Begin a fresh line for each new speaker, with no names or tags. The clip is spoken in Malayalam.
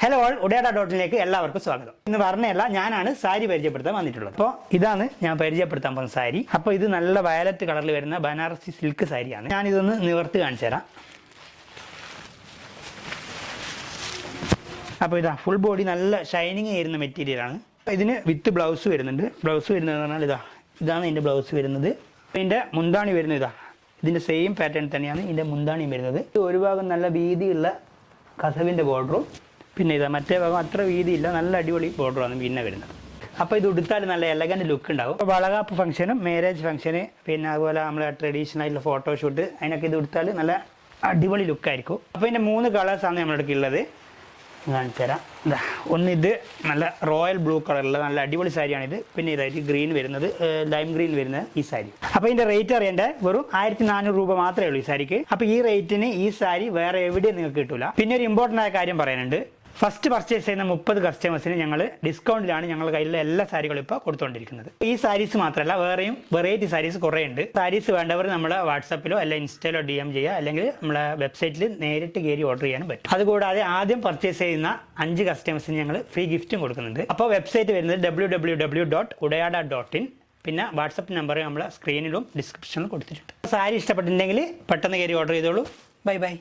ഹലോ ഓൾ, ഉടയാട ഡോട്ടിലേക്ക് എല്ലാവർക്കും സ്വാഗതം. ഇന്ന് പറഞ്ഞല്ല, ഞാനാണ് സാരി പരിചയപ്പെടുത്താൻ വന്നിട്ടുള്ളത്. അപ്പോൾ ഇതാണ് ഞാൻ പരിചയപ്പെടുത്താൻ പോകുന്ന സാരി. അപ്പോൾ ഇത് നല്ല വയലറ്റ് കളറിൽ വരുന്ന ബനാറസി സിൽക്ക് സാരിയാണ്. ഞാനിതൊന്ന് നിവർത്തി കാണിച്ചു തരാം. അപ്പോൾ ഇതാ ഫുൾ ബോഡി നല്ല ഷൈനിങ് ചെയ്യുന്ന മെറ്റീരിയലാണ്. ഇതിന് വിത്ത് ബ്ലൗസ് വരുന്നുണ്ട്. ബ്ലൗസ് വരുന്നത് പറഞ്ഞാൽ ഇതാണ് ഇതിൻ്റെ ബ്ലൗസ് വരുന്നത്. ഇതിൻ്റെ മുന്താണി വരുന്നത് ഇതിൻ്റെ സെയിം പാറ്റേൺ തന്നെയാണ് ഇതിൻ്റെ മുന്താണിയും വരുന്നത്. ഒരു ഭാഗം നല്ല വീതിയുള്ള കസവിൻ്റെ ബോർഡറും, പിന്നെ മറ്റേ ഭാഗം അത്ര വീതിയില്ല, നല്ല അടിപൊളി ബോർഡറാണ് പിന്നെ വരുന്നത്. അപ്പോൾ ഇത് ഉടുത്താൽ നല്ല എലഗൻറ്റ് ലുക്ക് ഉണ്ടാവും. അപ്പോൾ വളകാപ്പ് ഫംഗ്ഷനും മാരേജ് ഫംഗ്ഷന്, പിന്നെ അതുപോലെ നമ്മളെ ട്രഡീഷണൽ ആയിട്ടുള്ള ഫോട്ടോഷൂട്ട്, അതിനൊക്കെ ഇത് ഉടുത്താൽ നല്ല അടിപൊളി ലുക്കായിരിക്കും. അപ്പോൾ ഇതിൻ്റെ 3 കളേഴ്സാണ് നമ്മുടെ അടുത്ത് ഉള്ളത്. കാണിച്ചു തരാം. ഒന്ന് ഇത് നല്ല റോയൽ ബ്ലൂ കളറുള്ള നല്ല അടിപൊളി സാരിയാണിത്. പിന്നെ ഇതായിട്ട് ഗ്രീൻ വരുന്നത്, ലൈം ഗ്രീൻ വരുന്നത് ഈ സാരി. അപ്പോൾ ഇതിൻ്റെ റേറ്റ് അറിയേണ്ടത് വെറും 1400 രൂപ മാത്രമേ ഉള്ളൂ ഈ സാരിക്ക്. അപ്പോൾ ഈ റേറ്റിന് ഈ സാരി വേറെ എവിടെയും നിങ്ങൾക്ക് കിട്ടില്ല. പിന്നെ ഒരു ഇമ്പോർട്ടൻ്റ് ആയ കാര്യം പറയാനുണ്ട്. ഫസ്റ്റ് പർച്ചേസ് ചെയ്യുന്ന 30 കസ്റ്റമേഴ്സിന് ഞങ്ങൾ ഡിസ്കൗണ്ടിലാണ് ഞങ്ങളുടെ കയ്യിലുള്ള എല്ലാ സാരികളും ഇപ്പോൾ കൊടുത്തുകൊണ്ടിരിക്കുന്നത്. ഈ സാരീസ് മാത്രമല്ല, വേറെയും വെറൈറ്റി സാരീസ് കുറേ ഉണ്ട്. സാരീസ് വേണ്ടവർ നമ്മളെ വാട്സാപ്പിലോ അല്ലെങ്കിൽ ഇൻസ്റ്റയിലോ DM ചെയ്യുക, അല്ലെങ്കിൽ നമ്മളെ വെബ്സൈറ്റിൽ നേരിട്ട് കയറി ഓർഡർ ചെയ്യാനും പറ്റും. അതുകൂടാതെ ആദ്യം പർച്ചേസ് ചെയ്യുന്ന 5 കസ്റ്റമേഴ്സിന് ഞങ്ങൾ ഫ്രീ ഗിഫ്റ്റും കൊടുക്കുന്നുണ്ട്. അപ്പോൾ വെബ്സൈറ്റ് വരുന്നത് www.udayada.in. പിന്നെ വാട്സപ്പ് നമ്പർ നമ്മൾ സ്ക്രീനിലും ഡിസ്ക്രിപ്ഷനിലും കൊടുത്തിട്ടുണ്ട്. സാരി ഇഷ്ടപ്പെട്ടിട്ടുണ്ടെങ്കിൽ പെട്ടെന്ന് കയറി ഓർഡർ ചെയ്തോളൂ. Bye bye.